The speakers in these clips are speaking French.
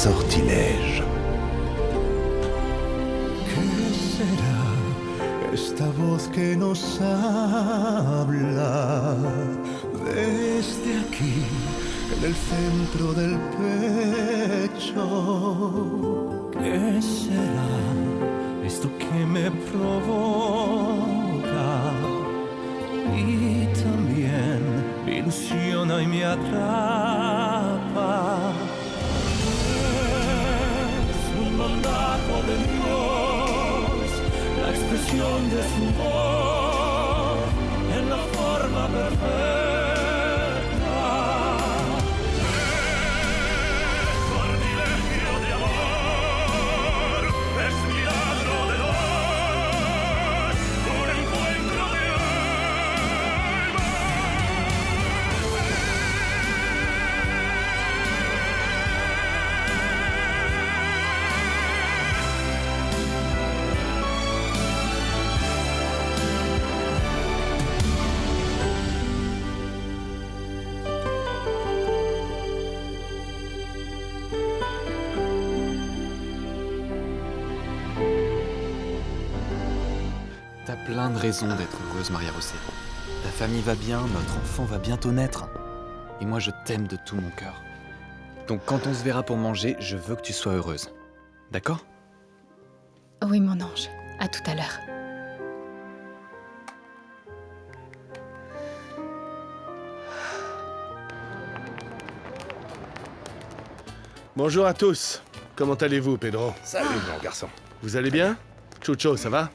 sortilèges. ¿Qué será esta voz que nos habla desde aquí, en el centro del pecho? ¿Qué será esto que me provoca y también me ilusiona y me atrapa? Es un mandato de Dios, la expresión de su voz en la forma perfecta. Es sortilegio de amor, es milagro de Dios, un encuentro de T'as plein de raisons d'être heureuse, Maria Rosset. Ta famille va bien, notre enfant va bientôt naître. Et moi, je t'aime de tout mon cœur. Donc quand on se verra pour manger, je veux que tu sois heureuse. D'accord ? Oui, mon ange. À tout à l'heure. Bonjour à tous. Comment allez-vous, Pedro? Salut, mon garçon. Vous allez bien? Chucho, ça va?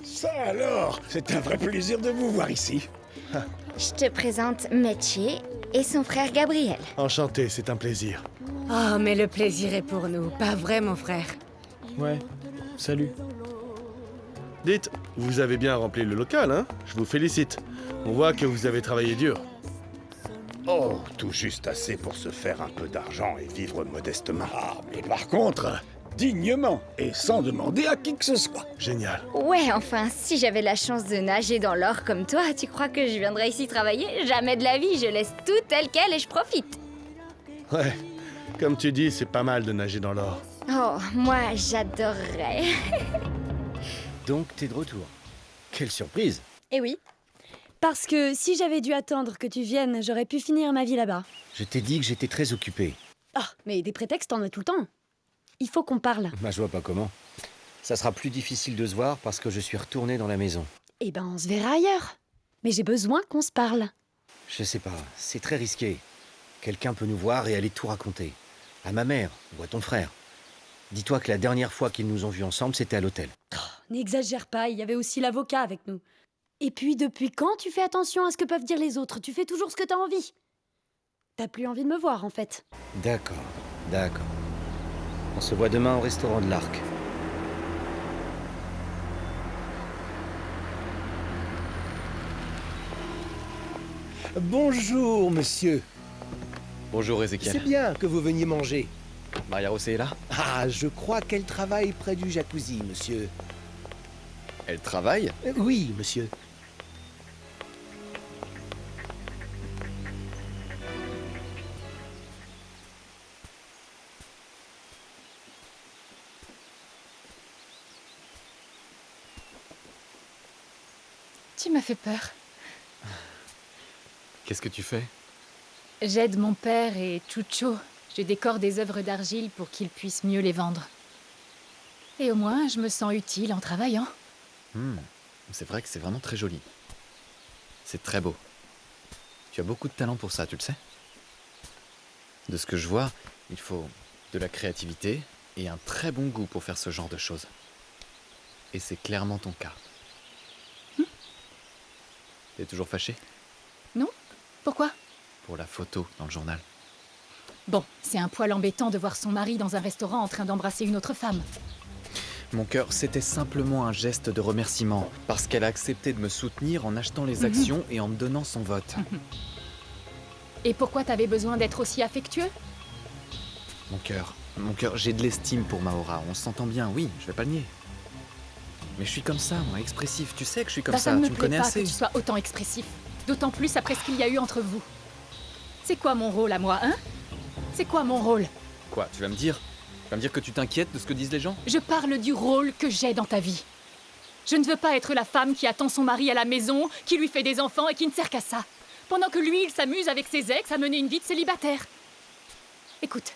Ça alors, c'est un vrai plaisir de vous voir ici. Je te présente Meche et son frère Gabriel. Enchanté, c'est un plaisir. Oh, mais le plaisir est pour nous, pas vrai, mon frère? Ouais, salut. Dites, vous avez bien rempli le local, hein? Je vous félicite. On voit que vous avez travaillé dur. Oh, tout juste assez pour se faire un peu d'argent et vivre modestement. Ah, mais par contre, dignement et sans demander à qui que ce soit. Génial. Ouais, enfin, si j'avais la chance de nager dans l'or comme toi, tu crois que je viendrais ici travailler? Jamais de la vie, je laisse tout tel quel et je profite. Ouais, comme tu dis, c'est pas mal de nager dans l'or. Oh, moi, j'adorerais. Donc t'es de retour. Quelle surprise! Eh oui. Parce que si j'avais dû attendre que tu viennes, j'aurais pu finir ma vie là-bas. Je t'ai dit que j'étais très occupé. Ah, mais des prétextes, t'en as tout le temps. Il faut qu'on parle. Bah je vois pas comment. Ça sera plus difficile de se voir parce que je suis retourné dans la maison. Eh ben, on se verra ailleurs. Mais j'ai besoin qu'on se parle. Je sais pas, c'est très risqué. Quelqu'un peut nous voir et aller tout raconter. À ma mère ou à ton frère. Dis-toi que la dernière fois qu'ils nous ont vus ensemble, c'était à l'hôtel. N'exagère pas, il y avait aussi l'avocat avec nous. Et puis, depuis quand tu fais attention à ce que peuvent dire les autres? Tu fais toujours ce que t'as envie. T'as plus envie de me voir, en fait. D'accord, d'accord. On se voit demain au restaurant de l'Arc. Bonjour, monsieur. Bonjour, Ézéchiel. C'est bien que vous veniez manger. Maria Rosset est là? Ah, je crois qu'elle travaille près du jacuzzi, monsieur. Elle travaille? Oui, monsieur. Tu m'as fait peur. Qu'est-ce que tu fais? J'aide mon père et Chucho. Je décore des œuvres d'argile pour qu'ils puissent mieux les vendre. Et au moins, je me sens utile en travaillant. C'est vrai que c'est vraiment très joli. C'est très beau. Tu as beaucoup de talent pour ça, tu le sais? De ce que je vois, il faut de la créativité et un très bon goût pour faire ce genre de choses. Et c'est clairement ton cas. T'es toujours fâché? Non? Pourquoi? Pour la photo dans le journal. Bon, c'est un poil embêtant de voir son mari dans un restaurant en train d'embrasser une autre femme. Mon cœur, c'était simplement un geste de remerciement, parce qu'elle a accepté de me soutenir en achetant les actions et en me donnant son vote. Et pourquoi t'avais besoin d'être aussi affectueux? Mon cœur, j'ai de l'estime pour Maora, on s'entend bien, oui, je vais pas le nier. Mais je suis comme ça, moi, expressif, tu sais que je suis comme Ça ça, me tu me connais plaît pas assez. que tu sois autant expressif. D'autant plus après ce qu'il y a eu entre vous. C'est quoi mon rôle à moi, hein? C'est quoi mon rôle? Quoi, tu vas me dire? Tu vas me dire que tu t'inquiètes de ce que disent les gens? Je parle du rôle que j'ai dans ta vie. Je ne veux pas être la femme qui attend son mari à la maison, qui lui fait des enfants et qui ne sert qu'à ça. Pendant que lui, il s'amuse avec ses ex à mener une vie de célibataire. Écoute,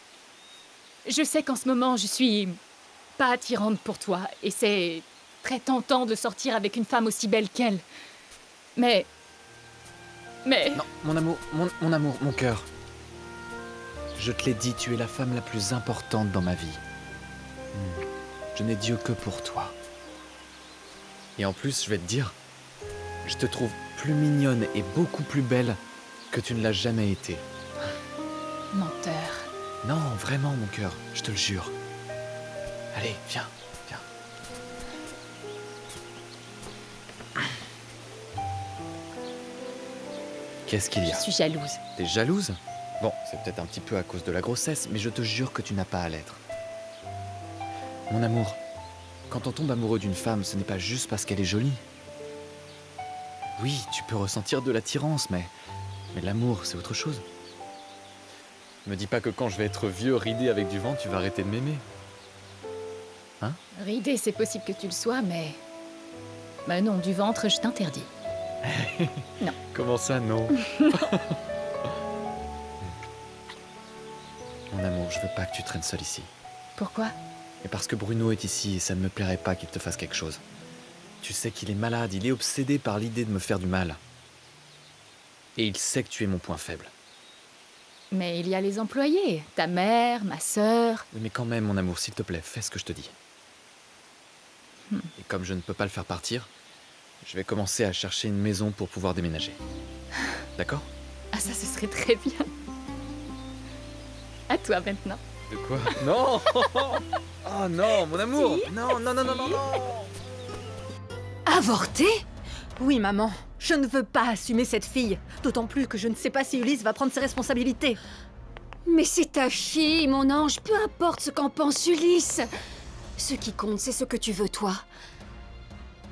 je sais qu'en ce moment, je suis pas attirante pour toi. Et c'est très tentant de sortir avec une femme aussi belle qu'elle. Mais... Non, mon amour, mon cœur. Je te l'ai dit, tu es la femme la plus importante dans ma vie. Je n'ai Dieu que pour toi. Et en plus, je vais te dire, je te trouve plus mignonne et beaucoup plus belle que tu ne l'as jamais été. Menteur. Non, vraiment, mon cœur, je te le jure. Allez, viens. Qu'est-ce qu'il y Je a? suis jalouse. T'es jalouse? Bon, c'est peut-être un petit peu à cause de la grossesse, mais je te jure que tu n'as pas à l'être. Mon amour, quand on tombe amoureux d'une femme, ce n'est pas juste parce qu'elle est jolie. Oui, tu peux ressentir de l'attirance, mais l'amour, c'est autre chose. Me dis pas que quand je vais être vieux, ridé avec du vent, tu vas arrêter de m'aimer. Ridé, c'est possible que tu le sois, mais... Bah non, du ventre, je t'interdis. Non. Comment ça, non? Mon amour, je veux pas que tu traînes seul ici. Pourquoi? Et parce que Bruno est ici et ça ne me plairait pas qu'il te fasse quelque chose. Tu sais qu'il est malade, il est obsédé par l'idée de me faire du mal. Et il sait que tu es mon point faible. Mais il y a les employés. Ta mère, ma sœur... Oui, mais quand même, mon amour, s'il te plaît, fais ce que je te dis. Et comme je ne peux pas le faire partir, je vais commencer à chercher une maison pour pouvoir déménager. D'accord? Ah, ça, ce serait très bien. À toi maintenant. De quoi? Non! Oh non, mon amour! Non. Avorter? Oui, maman. Je ne veux pas assumer cette fille. D'autant plus que je ne sais pas si Ulysse va prendre ses responsabilités. Mais c'est ta fille, mon ange, peu importe ce qu'en pense Ulysse. Ce qui compte, c'est ce que tu veux, toi.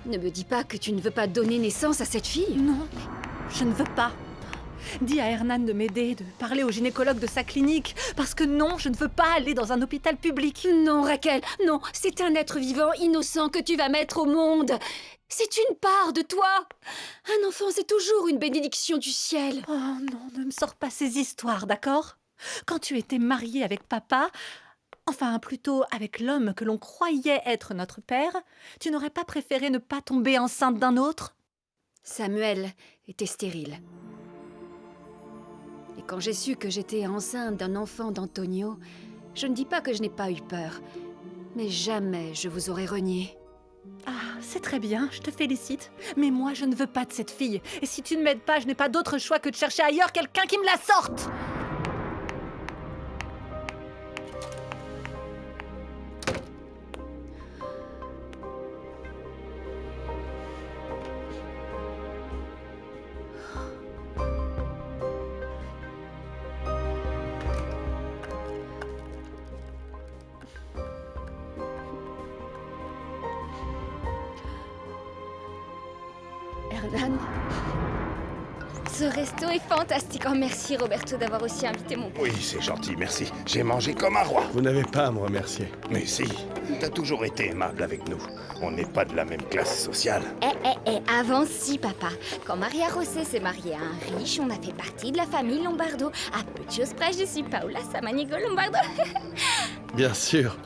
Ne me dis pas que tu ne veux pas donner naissance à cette fille. Non, je ne veux pas. Dis à Hernan de m'aider, de parler au gynécologue de sa clinique. Parce que non, je ne veux pas aller dans un hôpital public. Non, Raquel, non, c'est un être vivant innocent que tu vas mettre au monde. C'est une part de toi. Un enfant, c'est toujours une bénédiction du ciel. Oh non, ne me sors pas ces histoires, d'accord? Quand tu étais mariée avec papa, enfin plutôt avec l'homme que l'on croyait être notre père, tu n'aurais pas préféré ne pas tomber enceinte d'un autre? Samuel était stérile. Et quand j'ai su que j'étais enceinte d'un enfant d'Antonio, je ne dis pas que je n'ai pas eu peur, mais jamais je vous aurais renié. Ah, c'est très bien, je te félicite. Mais moi, je ne veux pas de cette fille. Et si tu ne m'aides pas, je n'ai pas d'autre choix que de chercher ailleurs quelqu'un qui me la sorte. Hernan, ce resto est fantastique. Oh, merci Roberto d'avoir aussi invité mon père. Oui, c'est gentil, merci. J'ai mangé comme un roi. Vous n'avez pas à me remercier. Mais si, t'as toujours été aimable avec nous. On n'est pas de la même classe sociale. Avant si, papa. Quand Maria Rosset s'est mariée à un riche, on a fait partie de la famille Lombardo. À peu de choses près, je suis Paola Samanigo Lombardo. Bien sûr.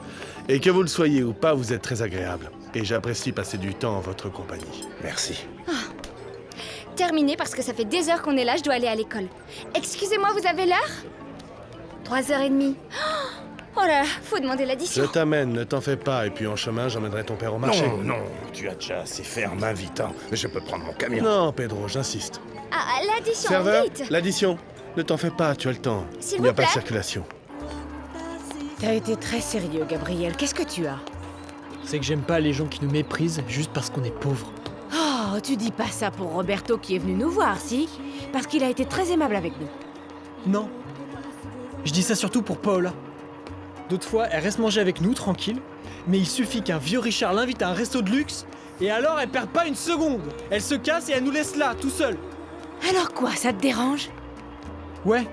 Et que vous le soyez ou pas, vous êtes très agréable. Et j'apprécie passer du temps en votre compagnie. Merci. Terminé parce que ça fait des heures qu'on est là, je dois aller à l'école. Excusez-moi, vous avez l'heure? 3h30. Oh là là, faut demander l'addition. Je t'amène, ne t'en fais pas. Et puis en chemin, j'emmènerai ton père au marché. Non, tu as déjà assez fait en m'invitant. Je peux prendre mon camion. Non, Pedro, j'insiste. Ah, l'addition, Serveur, vite. l'addition. Ne t'en fais pas, tu as le temps. S'il Il n'y a vous pas de plaît. circulation. T'as été très sérieux, Gabriel. Qu'est-ce que tu as? C'est que j'aime pas les gens qui nous méprisent juste parce qu'on est pauvre. Oh, tu dis pas ça pour Roberto qui est venu nous voir, si? Parce qu'il a été très aimable avec nous. Non. Je dis ça surtout pour Paola. D'autres fois, elle reste manger avec nous, tranquille. Mais il suffit qu'un vieux Richard l'invite à un resto de luxe, et alors elle perd pas une seconde. Elle se casse et elle nous laisse là, tout seul. Alors quoi, ça te dérange? Ouais.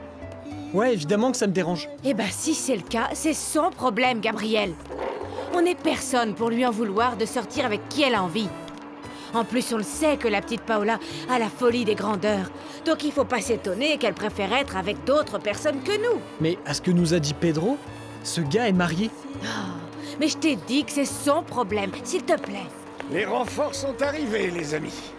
Ouais, évidemment que ça me dérange. Eh ben, si c'est le cas, c'est son problème, Gabriel. On n'est personne pour lui en vouloir de sortir avec qui elle a envie. En plus, on le sait que la petite Paola a la folie des grandeurs. Donc il faut pas s'étonner qu'elle préfère être avec d'autres personnes que nous. Mais à ce que nous a dit Pedro, ce gars est marié. Mais je t'ai dit que c'est son problème, s'il te plaît. Les renforts sont arrivés, les amis.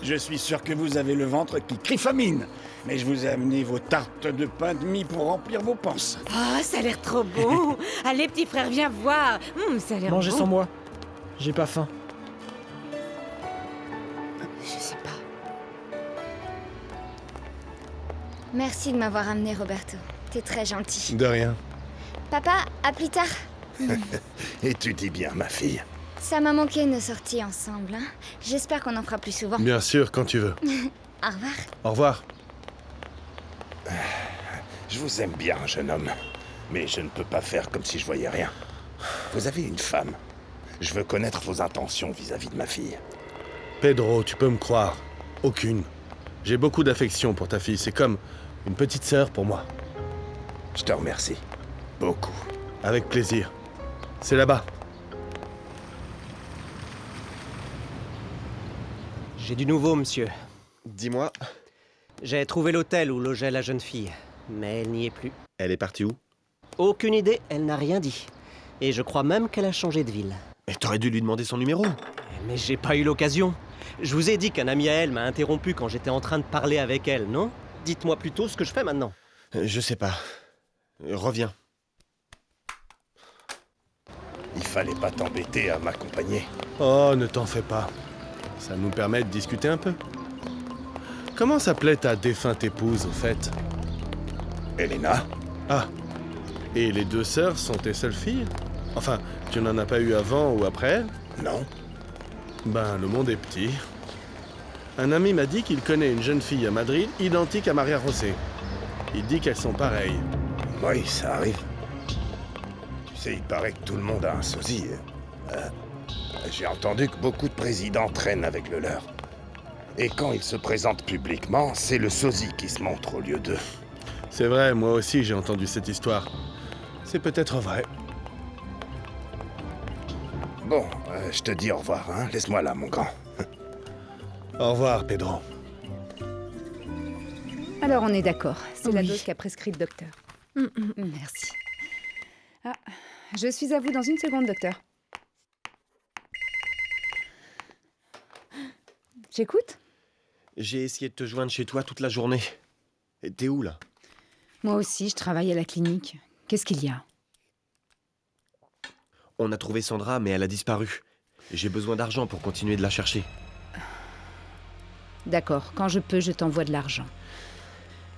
Je suis sûr que vous avez le ventre qui crie famine. Mais je vous ai amené vos tartes de pain de mie pour remplir vos panses. Ah, ça a l'air trop bon. Allez, petit frère, viens voir. Ça a l'air Mangez bon. sans moi. J'ai pas faim. Je sais pas. Merci de m'avoir amené, Roberto. T'es très gentil. De rien. Papa, à plus tard. Et tu dis bien, ma fille. Ça m'a manqué nos sorties ensemble, hein. J'espère qu'on en fera plus souvent. Bien sûr, quand tu veux. Au revoir. Au revoir. Je vous aime bien, jeune homme. Mais je ne peux pas faire comme si je voyais rien. Vous avez une femme. Je veux connaître vos intentions vis-à-vis de ma fille. Pedro, tu peux me croire. Aucune. J'ai beaucoup d'affection pour ta fille. C'est comme une petite sœur pour moi. Je te remercie. Beaucoup. Avec plaisir. C'est là-bas. J'ai du nouveau, monsieur. Dis-moi, J'ai trouvé l'hôtel où logeait la jeune fille, mais elle n'y est plus. elle est partie où? Aucune idée, elle n'a rien dit. Et je crois même qu'elle a changé de ville. Mais t'aurais dû lui demander son numéro. Mais j'ai pas eu l'occasion. Je vous ai dit qu'un ami à elle m'a interrompu quand j'étais en train de parler avec elle, non? Dites-moi plutôt ce que je fais maintenant. Je sais pas. Reviens. Il fallait pas t'embêter à m'accompagner. Oh, ne t'en fais pas. Ça nous permet de discuter un peu. Comment s'appelait ta défunte épouse, au fait? Elena? Ah. Et les deux sœurs sont tes seules filles? Enfin, tu n'en as pas eu avant ou après elle? Non. Ben, le monde est petit. Un ami m'a dit qu'il connaît une jeune fille à Madrid identique à Maria José. Il dit qu'elles sont pareilles. Oui, ça arrive. Tu sais, il paraît que tout le monde a un sosie. J'ai entendu que beaucoup de présidents traînent avec le leur. Et quand ils se présentent publiquement, c'est le sosie qui se montre au lieu d'eux. C'est vrai, moi aussi j'ai entendu cette histoire. C'est peut-être vrai. Bon, je te dis au revoir, hein. Laisse-moi là, mon grand. Au revoir, Pedro. Alors on est d'accord, c'est la Oui. dose qu'a prescrit le docteur. Merci. Ah, je suis à vous dans une seconde, docteur. J'écoute? J'ai essayé de te joindre chez toi toute la journée. Et t'es où, là? Moi aussi, je travaille à la clinique. Qu'est-ce qu'il y a? On a trouvé Sandra, mais elle a disparu. J'ai besoin d'argent pour continuer de la chercher. D'accord, quand je peux, je t'envoie de l'argent.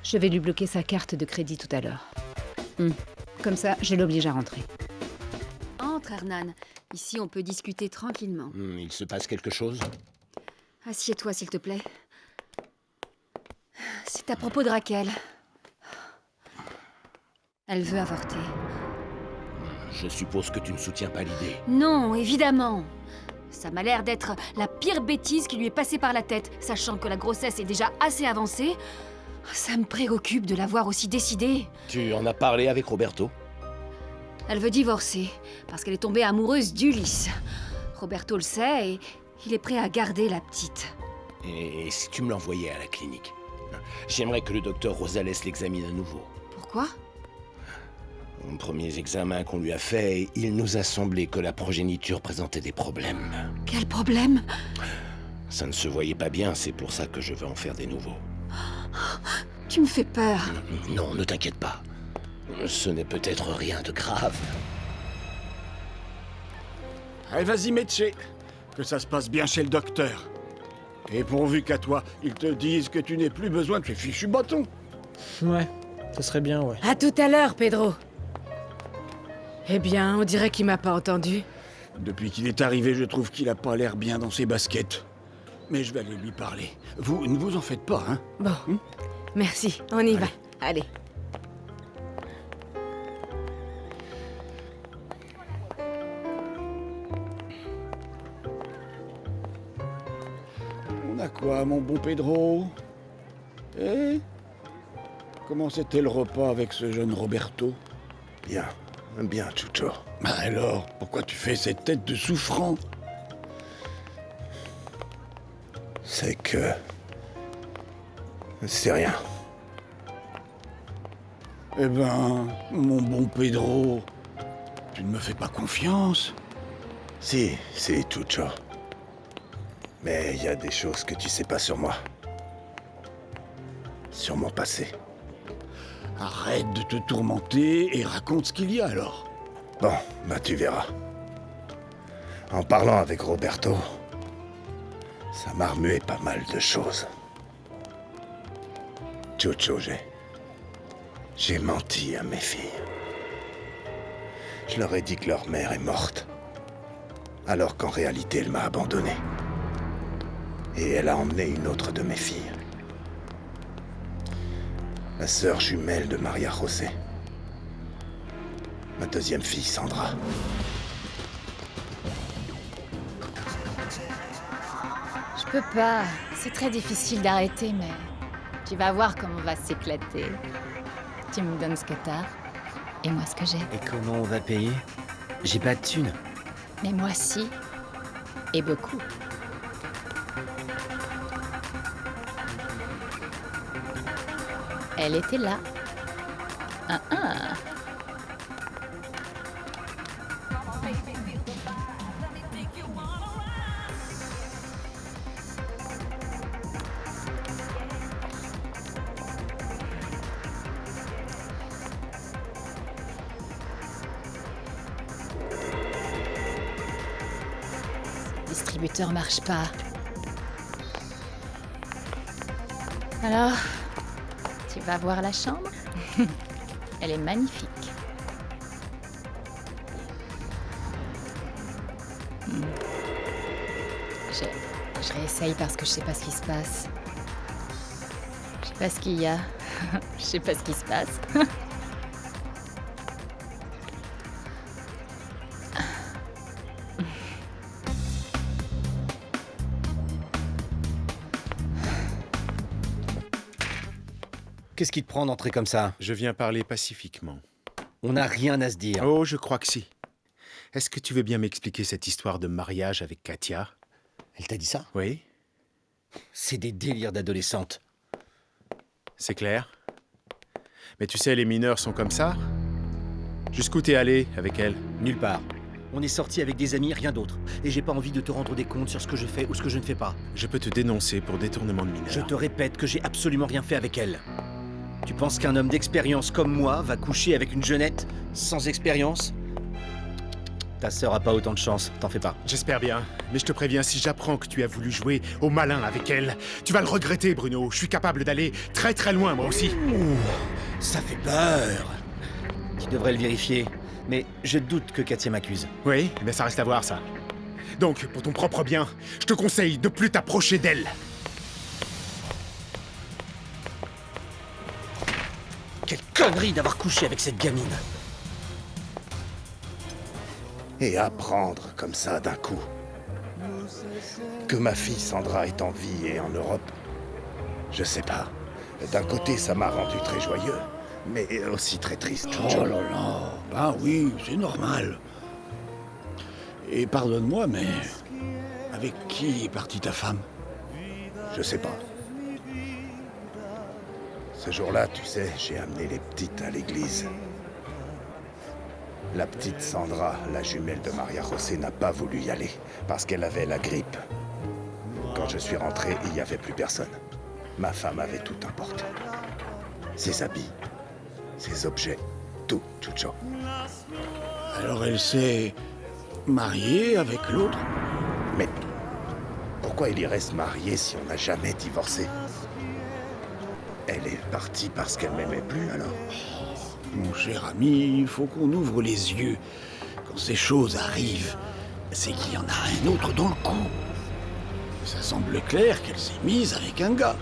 Je vais lui bloquer sa carte de crédit tout à l'heure. Comme ça, je l'oblige à rentrer. Entre, Hernan. Ici, on peut discuter tranquillement. Il se passe quelque chose? Assieds-toi, s'il te plaît. C'est à propos de Raquel. Elle veut avorter. Je suppose que tu ne soutiens pas l'idée. Non, évidemment. Ça m'a l'air d'être la pire bêtise qui lui est passée par la tête, sachant que la grossesse est déjà assez avancée. Ça me préoccupe de la voir aussi décidée. Tu en as parlé avec Roberto? Elle veut divorcer, parce qu'elle est tombée amoureuse d'Ulysse. Roberto le sait et il est prêt à garder la petite. Et si tu me l'envoyais à la clinique? J'aimerais que le docteur Rosales l'examine à nouveau. Pourquoi? Aux premiers examens qu'on lui a fait, il nous a semblé que la progéniture présentait des problèmes. Quel problème? Ça ne se voyait pas bien, c'est pour ça que je veux en faire des nouveaux. Tu me fais peur. Non, ne t'inquiète pas. Ce n'est peut-être rien de grave. Allez, vas-y, Métier. Que ça se passe bien chez le docteur. Et pourvu qu'à toi, ils te disent que tu n'aies plus besoin de ces fichus bâtons. Ouais, ça serait bien, ouais. À tout à l'heure, Pedro. Eh bien, on dirait qu'il m'a pas entendu. Depuis qu'il est arrivé, je trouve qu'il a pas l'air bien dans ses baskets. Mais je vais aller lui parler. Vous, ne vous en faites pas, hein? Bon, merci, on y va. Allez. On a quoi, mon bon Pedro? Eh? comment c'était le repas avec ce jeune Roberto? Bien, bien, Chucho. Bah alors, pourquoi tu fais cette tête de souffrant? C'est que... C'est rien. Eh ben, mon bon Pedro, tu ne me fais pas confiance? Si, Chucho. Mais il y a des choses que tu sais pas sur moi. Sur mon passé. Arrête de te tourmenter et raconte ce qu'il y a alors. Bon, bah tu verras. En parlant avec Roberto, ça m'a remué pas mal de choses. Chucho, j'ai menti à mes filles. Je leur ai dit que leur mère est morte. Alors qu'en réalité, elle m'a abandonné. Et elle a emmené une autre de mes filles. La sœur jumelle de Maria José. Ma deuxième fille, Sandra. Je peux pas. C'est très difficile d'arrêter, mais tu vas voir comment on va s'éclater. Tu me donnes ce que t'as, et moi ce que j'ai. Et comment on va payer? J'ai pas de thunes. Mais moi si. Et beaucoup. Elle était là. Le distributeur marche pas. Alors, tu vas voir la chambre? Elle est magnifique. Je réessaye parce que je sais pas ce qui se passe. Je sais pas ce qu'il y a. Je sais pas ce qui se passe. Qu'est-ce qui te prend d'entrer comme ça? Je viens parler pacifiquement. On n'a rien à se dire. Oh, je crois que si. Est-ce que tu veux bien m'expliquer cette histoire de mariage avec Katia? Elle t'a dit ça? Oui. C'est des délires d'adolescente. C'est clair. Mais tu sais, les mineurs sont comme ça. Jusqu'où t'es allé avec elle? Nulle part. On est sortis avec des amis, rien d'autre. Et j'ai pas envie de te rendre des comptes sur ce que je fais ou ce que je ne fais pas. Je peux te dénoncer pour détournement de mineurs. Je te répète que j'ai absolument rien fait avec elle. Tu penses qu'un homme d'expérience comme moi va coucher avec une jeunette sans expérience? Ta sœur a pas autant de chance, t'en fais pas. J'espère bien, mais je te préviens, si j'apprends que tu as voulu jouer au malin avec elle, tu vas le regretter, Bruno. Je suis capable d'aller très très loin, moi aussi. Ouh, ça fait peur. Tu devrais le vérifier, mais je doute que Katia m'accuse. Oui, mais ça reste à voir, ça. Donc, pour ton propre bien, je te conseille de plus t'approcher d'elle. Quelle connerie d'avoir couché avec cette gamine! Et apprendre comme ça d'un coup que ma fille Sandra est en vie et en Europe, je sais pas. D'un côté, ça m'a rendu très joyeux, mais aussi très triste. Oh là là, ben oui, c'est normal. Et pardonne-moi, mais avec qui est partie ta femme? Je sais pas. Ce jour-là, tu sais, j'ai amené les petites à l'église. La petite Sandra, la jumelle de Maria José, n'a pas voulu y aller parce qu'elle avait la grippe. Quand je suis rentré, il n'y avait plus personne. Ma femme avait tout emporté. Ses habits, ses objets, tout, Chucho. Alors elle s'est mariée avec l'autre? Mais pourquoi il irait se marier si on n'a jamais divorcé? Elle est partie parce qu'elle m'aimait plus, alors? Mon cher ami, il faut qu'on ouvre les yeux. Quand ces choses arrivent, c'est qu'il y en a un autre dans le coup. Ça semble clair qu'elle s'est mise avec un gars.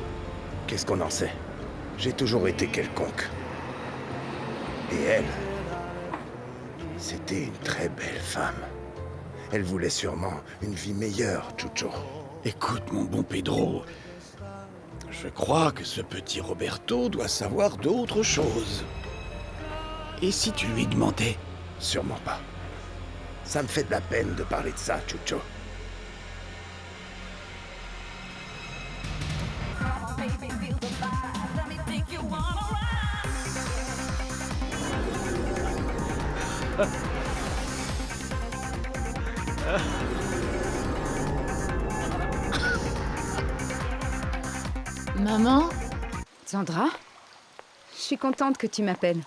Qu'est-ce qu'on en sait? J'ai toujours été quelconque. Et elle, c'était une très belle femme. Elle voulait sûrement une vie meilleure, Chucho. Écoute, mon bon Pedro, Je crois que ce petit Roberto doit savoir d'autres choses. Et si tu lui demandais? Sûrement pas. Ça me fait de la peine de parler de ça, Chucho. Maman? Sandra? Je suis contente que tu m'appelles.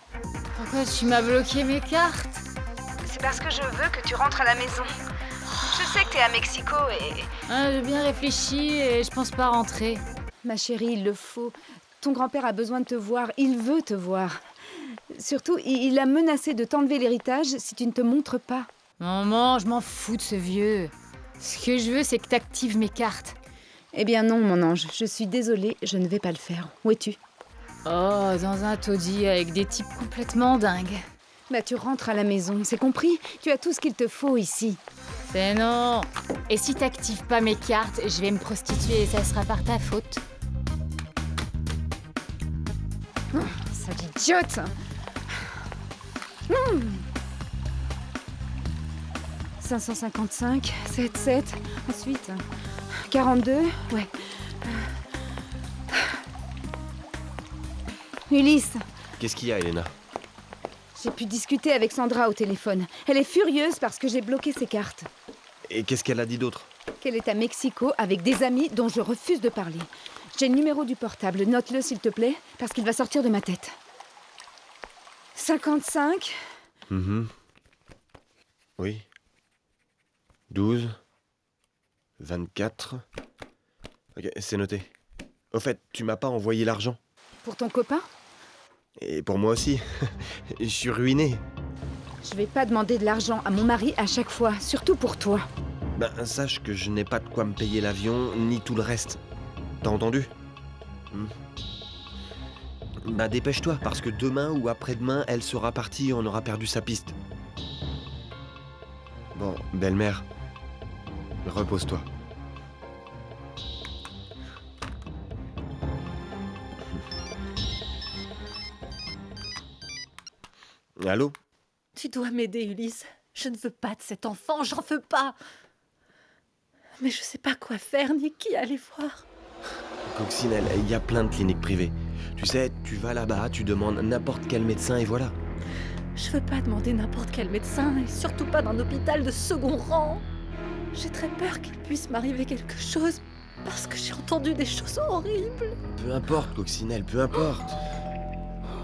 Pourquoi tu m'as bloqué mes cartes? C'est parce que je veux que tu rentres à la maison. Je sais que t'es à Mexico et... J'ai bien réfléchi et je pense pas rentrer. Ma chérie, il le faut. Ton grand-père a besoin de te voir. Il veut te voir. Surtout, il a menacé de t'enlever l'héritage si tu ne te montres pas. Maman, je m'en fous de ce vieux. Ce que je veux, c'est que t'actives mes cartes. Eh bien non, mon ange. Je suis désolée, je ne vais pas le faire. Où es-tu? Oh, dans un taudis avec des types complètement dingues. Bah tu rentres à la maison, c'est compris? Tu as tout ce qu'il te faut ici. C'est non. Et si t'actives pas mes cartes, je vais me prostituer et ça sera par ta faute. Sale idiote. 555, 77, ensuite 42, ouais. Ulysse, Qu'est-ce qu'il y a, Elena? j'ai pu discuter avec Sandra au téléphone. Elle est furieuse parce que j'ai bloqué ses cartes. Et qu'est-ce qu'elle a dit d'autre? Qu'elle est à Mexico avec des amis dont je refuse de parler. J'ai le numéro du portable, note-le s'il te plaît, parce qu'il va sortir de ma tête. 55, Oui. 12. 24. Ok, c'est noté. Au fait, tu m'as pas envoyé l'argent? pour ton copain? Et pour moi aussi. Je suis ruiné. Je vais pas demander de l'argent à mon mari à chaque fois, surtout pour toi. Ben, sache que je n'ai pas de quoi me payer l'avion, ni tout le reste. T'as entendu? Bah dépêche-toi, parce que demain ou après-demain, elle sera partie et on aura perdu sa piste. Bon, belle-mère, repose-toi. Allô? Tu dois m'aider, Ulysse. Je ne veux pas de cet enfant, j'en veux pas. Mais je sais pas quoi faire, ni qui aller voir. Coccinelle, il y a plein de cliniques privées. Tu sais, tu vas là-bas, tu demandes n'importe quel médecin et voilà. Je veux pas demander n'importe quel médecin, et surtout pas d'un hôpital de second rang. J'ai très peur qu'il puisse m'arriver quelque chose, parce que j'ai entendu des choses horribles. Peu importe, Coccinelle, peu importe.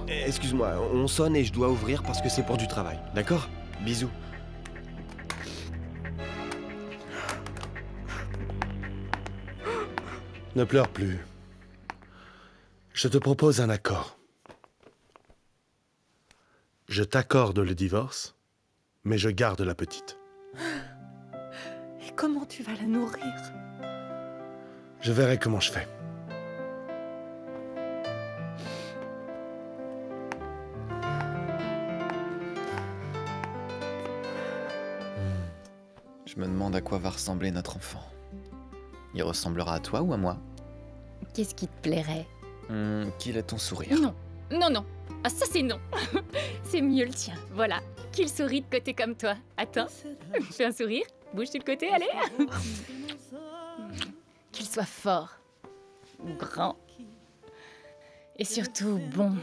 Excuse-moi, on sonne et je dois ouvrir parce que c'est pour du travail, d'accord? Bisous. Ne pleure plus. Je te propose un accord. Je t'accorde le divorce, mais je garde la petite. Et comment tu vas la nourrir? Je verrai comment je fais. Je me demande à quoi va ressembler notre enfant. Il ressemblera à toi ou à moi? Qu'est-ce qui te plairait? Qu'il ait ton sourire. Non, non, non. Ah, ça c'est non. C'est mieux le tien. Voilà. Qu'il sourit de côté comme toi. Attends. Fais un sourire. Bouge sur le côté, allez. Qu'il soit fort, grand et surtout bon.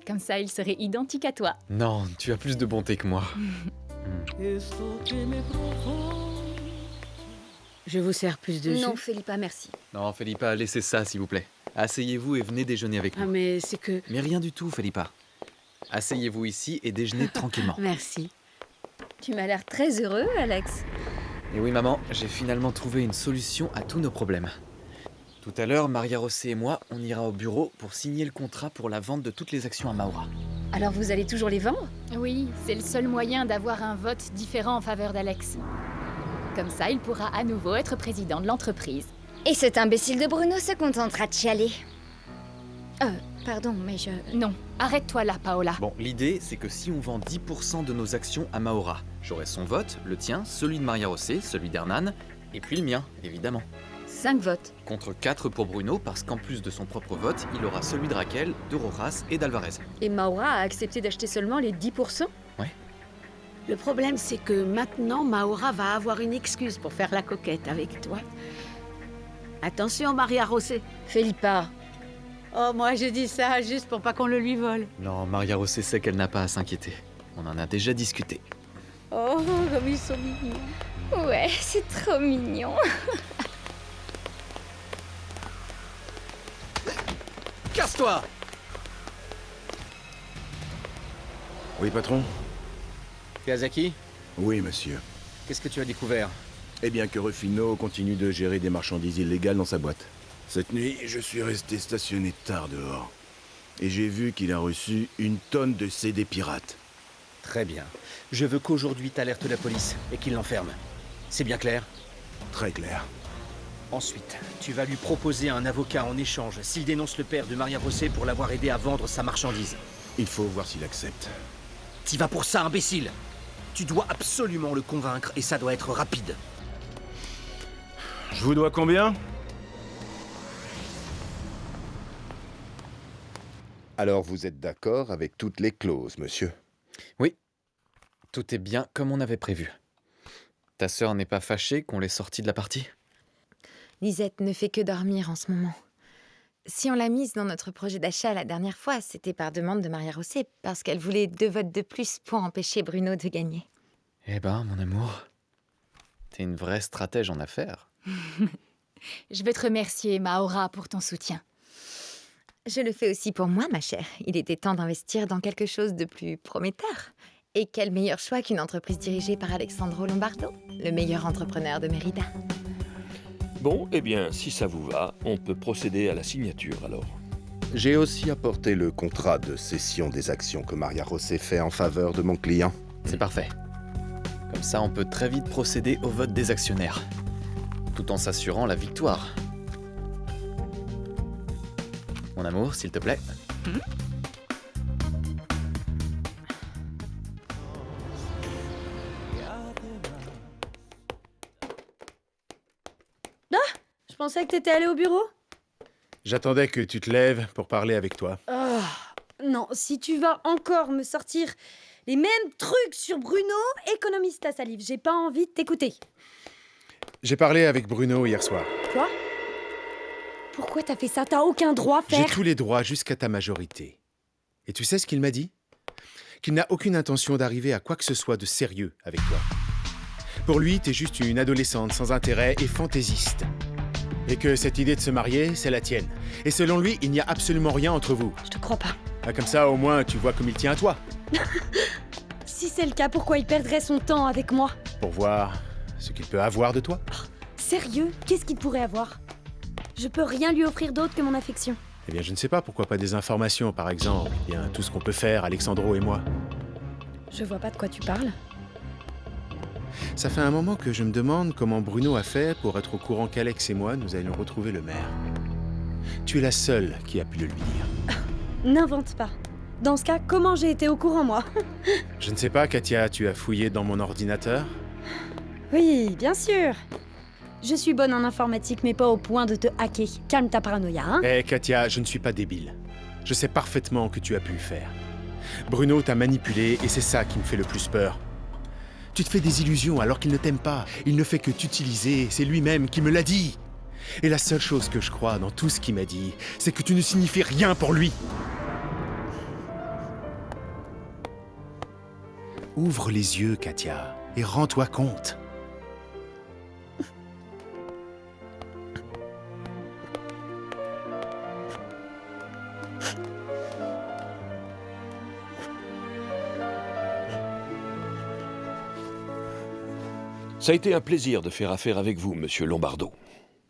Comme ça, il serait identique à toi. Non, tu as plus de bonté que moi. Je vous sers plus de jus? Non, Philippa, merci. Non, Felipa, laissez ça, s'il vous plaît. Asseyez-vous et venez déjeuner avec nous. Ah, mais c'est que... Mais rien du tout, Felipa. Asseyez-vous ici et déjeunez tranquillement. Merci. Tu m'as l'air très heureux, Alex. Et oui, maman, j'ai finalement trouvé une solution à tous nos problèmes. Tout à l'heure, Maria Rosset et moi, on ira au bureau pour signer le contrat pour la vente de toutes les actions à Maura. Alors vous allez toujours les vendre? Oui, c'est le seul moyen d'avoir un vote différent en faveur d'Alex. Comme ça, il pourra à nouveau être président de l'entreprise. Et cet imbécile de Bruno se contentera de chialer. Pardon, mais je... Non, arrête-toi là, Paola. Bon, l'idée, c'est que si on vend 10% de nos actions à Maura, j'aurai son vote, le tien, celui de Maria Rosset, celui d'Hernan, et puis le mien, évidemment. 5 votes. Contre 4 pour Bruno, parce qu'en plus de son propre vote, il aura celui de Raquel, de Rojas et d'Alvarez. Et Maura a accepté d'acheter seulement les 10%. Le problème, c'est que maintenant, Maura va avoir une excuse pour faire la coquette avec toi. Attention, Maria Rosé. Felipa. Oh, moi, je dis ça juste pour pas qu'on le lui vole. Non, Maria Rosé sait qu'elle n'a pas à s'inquiéter. On en a déjà discuté. Oh, comme ils sont mignons. Ouais, c'est trop mignon. Casse-toi! Oui, patron? Kazaki, Oui, monsieur. qu'est-ce que tu as découvert? Eh bien que Rufino continue de gérer des marchandises illégales dans sa boîte. Cette nuit, je suis resté stationné tard dehors. Et j'ai vu qu'il a reçu une tonne de CD pirates. Très bien. Je veux qu'aujourd'hui t'alertes la police et qu'il l'enferme. C'est bien clair? Très clair. Ensuite, tu vas lui proposer un avocat en échange s'il dénonce le père de Maria Rosé pour l'avoir aidé à vendre sa marchandise. Il faut voir s'il accepte. T'y vas pour ça, imbécile! Tu dois absolument le convaincre et ça doit être rapide. Je vous dois combien? Alors vous êtes d'accord avec toutes les clauses, monsieur? Oui, tout est bien comme on avait prévu. Ta sœur n'est pas fâchée qu'on l'ait sortie de la partie? Lisette ne fait que dormir en ce moment. Si on l'a mise dans notre projet d'achat la dernière fois, c'était par demande de Maria Rosé, parce qu'elle voulait 2 votes de plus pour empêcher Bruno de gagner. Eh ben, mon amour, t'es une vraie stratège en affaires. Je veux te remercier, Maura, pour ton soutien. Je le fais aussi pour moi, ma chère. Il était temps d'investir dans quelque chose de plus prometteur. Et quel meilleur choix qu'une entreprise dirigée par Alexandro Lombardo, le meilleur entrepreneur de Mérida. Bon, eh bien, si ça vous va, on peut procéder à la signature alors. J'ai aussi apporté le contrat de cession des actions que Maria Rosé fait en faveur de mon client. C'est parfait. Comme ça, on peut très vite procéder au vote des actionnaires, tout en s'assurant la victoire. Mon amour, s'il te plaît. Je pensais que t'étais allé au bureau. J'attendais que tu te lèves pour parler avec toi. Oh, non, si tu vas encore me sortir les mêmes trucs sur Bruno, économise ta salive. J'ai pas envie de t'écouter. J'ai parlé avec Bruno hier soir. Quoi? Pourquoi t'as fait ça? T'as aucun droit à J'ai faire... tous les droits jusqu'à ta majorité. Et tu sais ce qu'il m'a dit? Qu'il n'a aucune intention d'arriver à quoi que ce soit de sérieux avec toi. Pour lui, t'es juste une adolescente sans intérêt et fantaisiste. Et que cette idée de se marier, c'est la tienne. Et selon lui, il n'y a absolument rien entre vous. Je te crois pas. Ah, comme ça, au moins, tu vois comme il tient à toi. Si c'est le cas, pourquoi il perdrait son temps avec moi? Pour voir ce qu'il peut avoir de toi. Sérieux? Qu'est-ce qu'il pourrait avoir? Je peux rien lui offrir d'autre que mon affection. Eh bien, je ne sais pas, pourquoi pas des informations, par exemple. Eh bien, tout ce qu'on peut faire, Alexandro et moi. Je vois pas de quoi tu parles. Ça fait un moment que je me demande comment Bruno a fait pour être au courant qu'Alex et moi, nous allions retrouver le maire. Tu es la seule qui a pu le lui dire. N'invente pas. Dans ce cas, comment j'ai été au courant, moi? Je ne sais pas, Katia, tu as fouillé dans mon ordinateur? Oui, bien sûr. Je suis bonne en informatique, mais pas au point de te hacker. Calme ta paranoïa, hein? Eh, Katia, je ne suis pas débile. Je sais parfaitement que tu as pu le faire. Bruno t'a manipulé et c'est ça qui me fait le plus peur. Tu te fais des illusions alors qu'il ne t'aime pas. Il ne fait que t'utiliser, c'est lui-même qui me l'a dit. Et la seule chose que je crois dans tout ce qu'il m'a dit, c'est que tu ne signifies rien pour lui. Ouvre les yeux, Katia, et rends-toi compte. Ça a été un plaisir de faire affaire avec vous, monsieur Lombardo.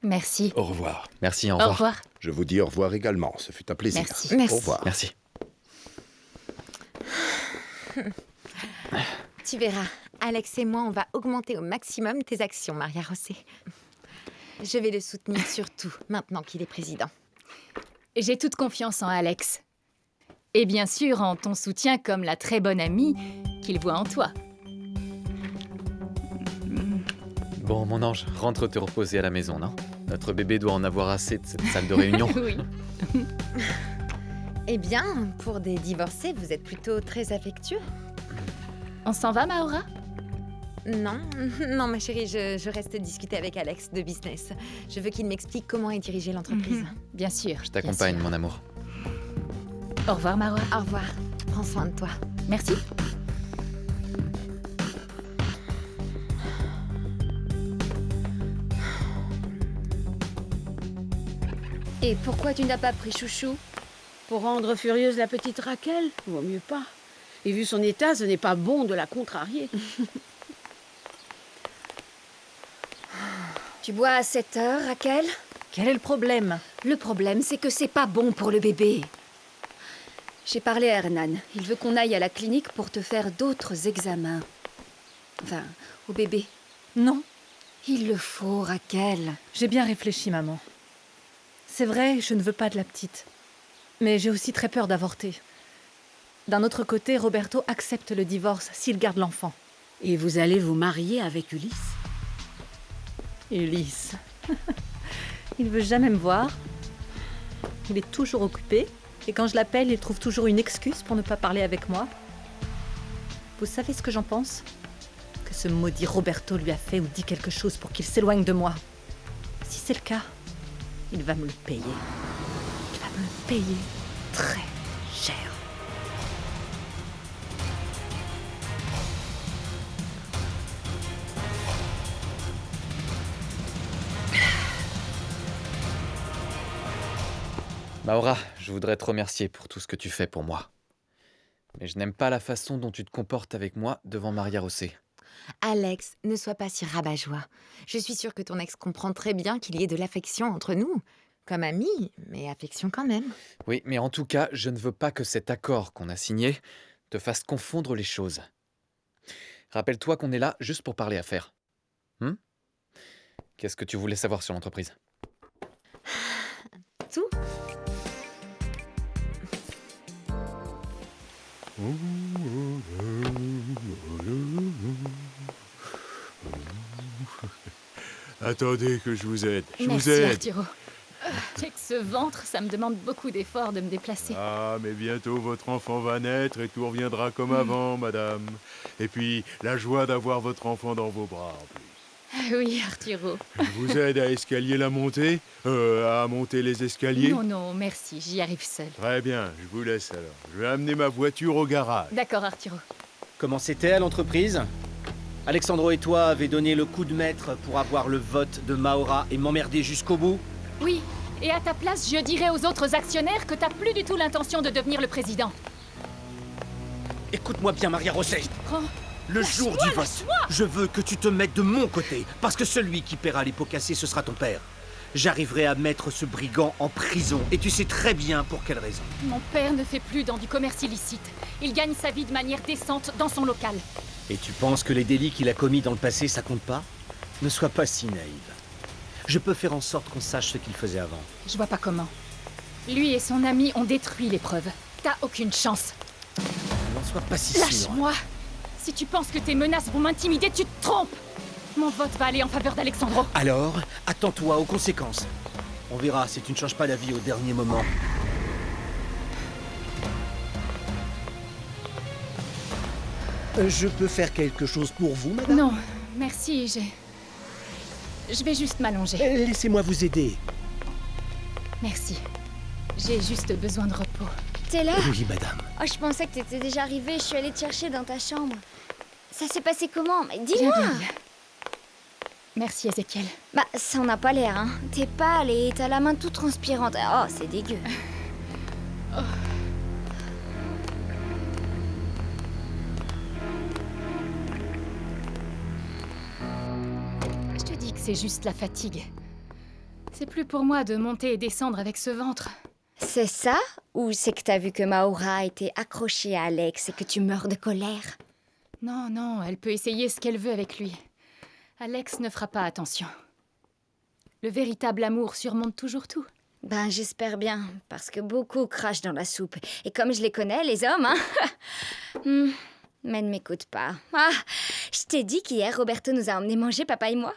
Merci. Au revoir. Merci, Au revoir. Je vous dis au revoir également, ce fut un plaisir. Merci. Au revoir. Merci. Tu verras, Alex et moi, on va augmenter au maximum tes actions, Maria Rosé. Je vais le soutenir surtout, maintenant qu'il est président. J'ai toute confiance en Alex. Et bien sûr, en ton soutien comme la très bonne amie qu'il voit en toi. Bon, mon ange, rentre te reposer à la maison, non? Notre bébé doit en avoir assez de cette salle de réunion. Oui. Eh bien, pour des divorcés, vous êtes plutôt très affectueux. On s'en va, Maura? Non, non, ma chérie, je reste discuter avec Alex de business. Je veux qu'il m'explique comment est dirigée l'entreprise. Bien sûr. Je t'accompagne, mon amour. Au revoir, Maura. Au revoir. Prends soin de toi. Merci. Et pourquoi tu n'as pas pris Chouchou? Pour rendre furieuse la petite Raquel? Vaut mieux pas. Et vu son état, ce n'est pas bon de la contrarier. Tu bois à 7 heures, Raquel? Quel est le problème? Le problème, c'est que c'est pas bon pour le bébé. J'ai parlé à Hernan. Il veut qu'on aille à la clinique pour te faire d'autres examens. Enfin, au bébé. Non. Il le faut, Raquel. J'ai bien réfléchi, maman. C'est vrai, je ne veux pas de la petite. Mais j'ai aussi très peur d'avorter. D'un autre côté, Roberto accepte le divorce s'il garde l'enfant. Et vous allez vous marier avec Ulysse? Ulysse. Il veut jamais me voir. Il est toujours occupé. Et quand je l'appelle, il trouve toujours une excuse pour ne pas parler avec moi. Vous savez ce que j'en pense? Que ce maudit Roberto lui a fait ou dit quelque chose pour qu'il s'éloigne de moi. Si c'est le cas, il va me le payer. Il va me le payer très cher. Maura, je voudrais te remercier pour tout ce que tu fais pour moi. Mais je n'aime pas la façon dont tu te comportes avec moi devant Maria Rosé. Alex, ne sois pas si rabat-joie. Je suis sûre que ton ex comprend très bien qu'il y ait de l'affection entre nous. Comme amis, mais affection quand même. Oui, mais en tout cas, je ne veux pas que cet accord qu'on a signé te fasse confondre les choses. Rappelle-toi qu'on est là juste pour parler affaires. Qu'est-ce que tu voulais savoir sur l'entreprise? Tout. Attendez que je vous aide. Je vous Merci, aide. Arturo. Avec ce ventre, ça me demande beaucoup d'efforts de me déplacer. Ah, mais bientôt votre enfant va naître et tout reviendra comme avant, madame. Et puis, la joie d'avoir votre enfant dans vos bras en plus. Oui, Arturo. Je vous aide à escalier la montée, à monter les escaliers. Non, non, merci, j'y arrive seule. Très bien, je vous laisse alors. Je vais amener ma voiture au garage. D'accord, Arturo. Comment c'était à l'entreprise? Alexandro et toi avez donné le coup de maître pour avoir le vote de Maura et m'emmerder jusqu'au bout? Oui, et à ta place, je dirais aux autres actionnaires que t'as plus du tout l'intention de devenir le président. Écoute-moi bien, Maria Rosé. Prends. Le jour du vote, je veux que tu te mettes de mon côté, parce que celui qui paiera les pots cassés, ce sera ton père. J'arriverai à mettre ce brigand en prison, et tu sais très bien pour quelle raison. Mon père ne fait plus dans du commerce illicite. Il gagne sa vie de manière décente dans son local. Et tu penses que les délits qu'il a commis dans le passé, ça compte pas? Ne sois pas si naïve. Je peux faire en sorte qu'on sache ce qu'il faisait avant. Je vois pas comment. Lui et son ami ont détruit les preuves. T'as aucune chance. N'en sois pas si sûr. Lâche-moi! Si tu penses que tes menaces vont m'intimider, tu te trompes! Mon vote va aller en faveur d'Alexandro. Alors, attends-toi aux conséquences. On verra si tu ne changes pas d'avis au dernier moment. Je peux faire quelque chose pour vous, madame? Non, merci, je vais juste m'allonger. Laissez-moi vous aider. Merci. J'ai juste besoin de repos. T'es là? Oui, madame. Oh, je pensais que t'étais déjà arrivée. Je suis allée te chercher dans ta chambre. Ça s'est passé comment? Mais dis-moi! Bien, bien, bien. Merci, Ézéchiel. Bah, ça en a pas l'air, hein. T'es pâle et t'as la main toute transpirante. Oh, c'est dégueu. Oh. Je te dis que c'est juste la fatigue. C'est plus pour moi de monter et descendre avec ce ventre. C'est ça? Ou c'est que t'as vu que Maura a été accrochée à Alex et que tu meurs de colère? Non, non, elle peut essayer ce qu'elle veut avec lui. Alex ne fera pas attention. Le véritable amour surmonte toujours tout. Ben, j'espère bien, parce que beaucoup crachent dans la soupe. Et comme je les connais, les hommes, hein. Mais ne m'écoute pas. Ah, je t'ai dit qu'hier, Roberto nous a emmenés manger, papa et moi.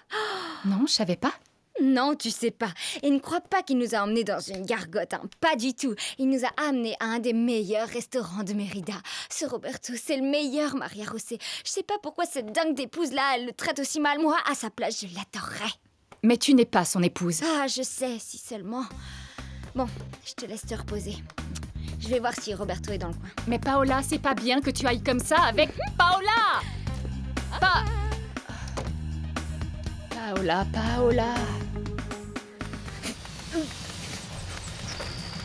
Non, je savais pas. Non, tu sais pas. Et ne crois pas qu'il nous a emmenés dans une gargote, hein. Pas du tout. Il nous a amenés à un des meilleurs restaurants de Mérida. Ce Roberto, c'est le meilleur, Maria José. Je sais pas pourquoi cette dingue d'épouse-là, elle le traite aussi mal. Moi, à sa place, je l'adorerais. Mais tu n'es pas son épouse. Ah, je sais, si seulement. Bon, je te laisse te reposer. Je vais voir si Roberto est dans le coin. Mais Paola, c'est pas bien que tu ailles comme ça avec Paola. Paola.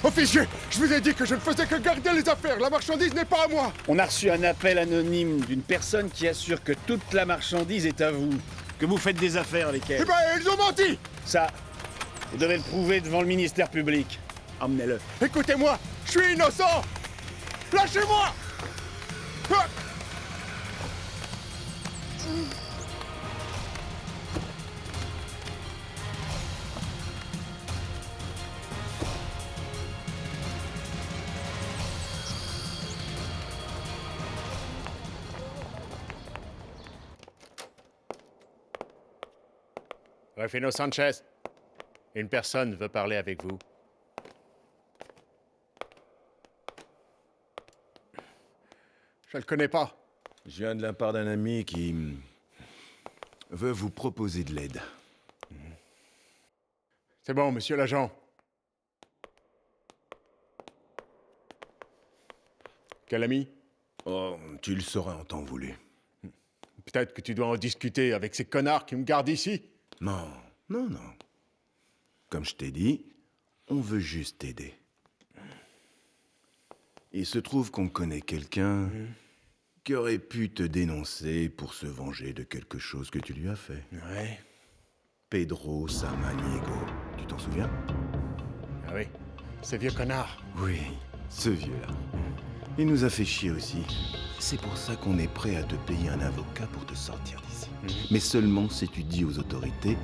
Officier, je vous ai dit que je ne faisais que garder les affaires. La marchandise n'est pas à moi. On a reçu un appel anonyme d'une personne qui assure que toute la marchandise est à vous. Que vous faites des affaires avec elle. Eh ben, ils ont menti. Ça, vous devez le prouver devant le ministère public. Emmenez-le. Écoutez-moi, je suis innocent. Lâchez-moi. Ah. Rufino Sanchez, une personne veut parler avec vous. Je le connais pas. Je viens de la part d'un ami qui veut vous proposer de l'aide. C'est bon, monsieur l'agent. Quel ami? Oh, tu le sauras en temps voulu. Peut-être que tu dois en discuter avec ces connards qui me gardent ici. Non. Comme je t'ai dit, on veut juste t'aider. Il se trouve qu'on connaît quelqu'un qui aurait pu te dénoncer pour se venger de quelque chose que tu lui as fait. Ouais. Pedro Samaniego. Tu t'en souviens? Ah oui, ce vieux connard. Oui, ce vieux-là. Il nous a fait chier aussi. C'est pour ça qu'on est prêt à te payer un avocat pour te sortir d'ici. Mais seulement si tu dis aux autorités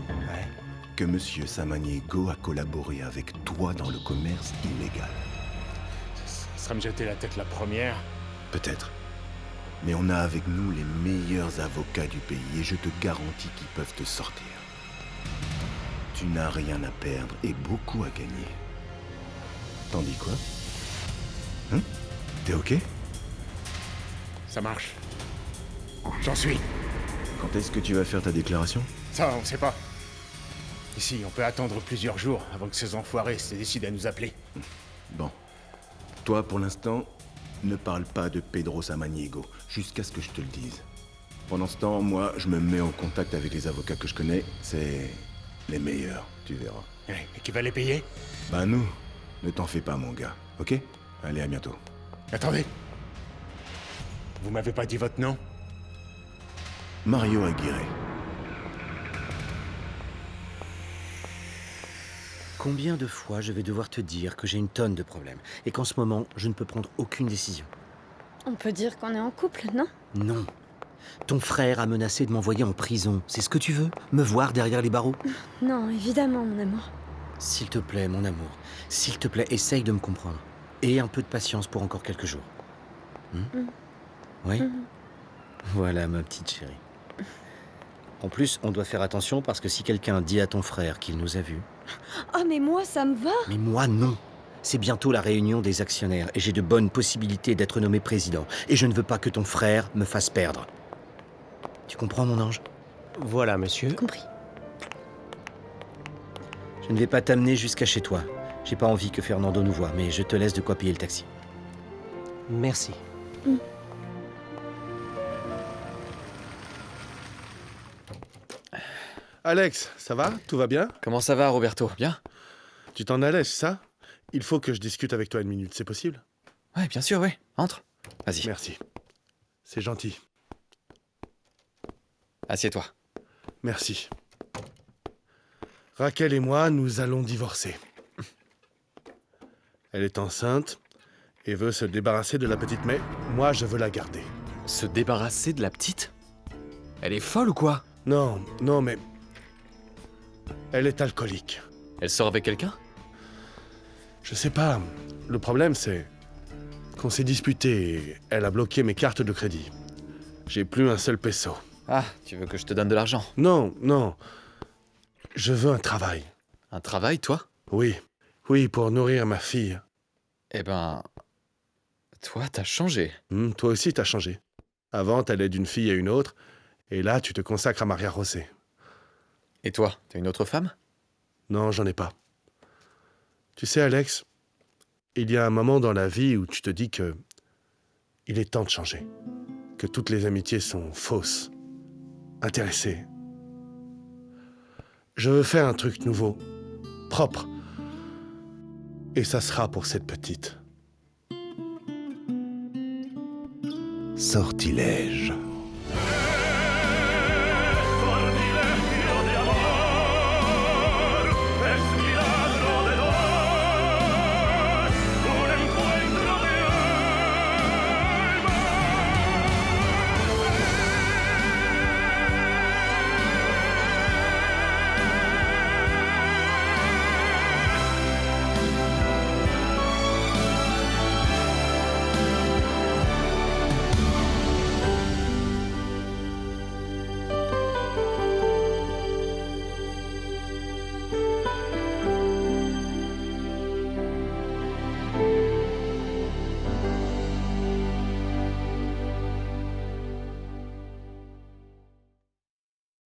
que Monsieur Samaniego a collaboré avec toi dans le commerce illégal. Ça serait me jeter la tête la première. Peut-être. Mais on a avec nous les meilleurs avocats du pays et je te garantis qu'ils peuvent te sortir. Tu n'as rien à perdre et beaucoup à gagner. T'en dis quoi? Hein? T'es ok? Ça marche. J'en suis. Quand est-ce que tu vas faire ta déclaration? Ça, on sait pas. Ici, on peut attendre plusieurs jours avant que ces enfoirés se décident à nous appeler. Bon. Toi, pour l'instant, ne parle pas de Pedro Samaniego, jusqu'à ce que je te le dise. Pendant ce temps, moi, je me mets en contact avec les avocats que je connais. C'est les meilleurs, tu verras. Et qui va les payer? Ben nous, ne t'en fais pas, mon gars, ok? Allez, à bientôt. Attendez. Vous m'avez pas dit votre nom? Mario Aguirre. Combien de fois je vais devoir te dire que j'ai une tonne de problèmes et qu'en ce moment, je ne peux prendre aucune décision? On peut dire qu'on est en couple, non? Non. Ton frère a menacé de m'envoyer en prison. C'est ce que tu veux? Me voir derrière les barreaux? Non, évidemment, mon amour. S'il te plaît, mon amour. S'il te plaît, essaye de me comprendre. Et un peu de patience pour encore quelques jours. Oui? Voilà, ma petite chérie. En plus, on doit faire attention parce que si quelqu'un dit à ton frère qu'il nous a vus... Oh, mais moi, ça me va. Mais moi, non. C'est bientôt la réunion des actionnaires et j'ai de bonnes possibilités d'être nommé président. Et je ne veux pas que ton frère me fasse perdre. Tu comprends, mon ange? Voilà, monsieur. Compris. Je ne vais pas t'amener jusqu'à chez toi. J'ai pas envie que Fernando nous voie, mais je te laisse de quoi payer le taxi. Merci. Alex, ça va? Tout va bien? Comment ça va, Roberto? Bien? Tu t'en allais, c'est ça? Il faut que je discute avec toi une minute, c'est possible? Ouais, bien sûr, ouais. Entre. Vas-y. Merci. C'est gentil. Assieds-toi. Merci. Raquel et moi, nous allons divorcer. Elle est enceinte et veut se débarrasser de la petite, mais moi, je veux la garder. Se débarrasser de la petite? Elle est folle ou quoi? Non, mais... Elle est alcoolique. Elle sort avec quelqu'un? Je sais pas. Le problème, c'est qu'on s'est disputé et elle a bloqué mes cartes de crédit. J'ai plus un seul peso. Ah, tu veux que je te donne de l'argent? Non. Je veux un travail. Un travail, toi? Oui. Oui, pour nourrir ma fille. Eh ben... Toi, t'as changé. Toi aussi, t'as changé. Avant, t'allais d'une fille à une autre, et là, tu te consacres à Maria José. Et toi, t'as une autre femme? Non, j'en ai pas. Tu sais, Alex, il y a un moment dans la vie où tu te dis que il est temps de changer. Que toutes les amitiés sont fausses, intéressées. Je veux faire un truc nouveau, propre. Et ça sera pour cette petite. Sortilège.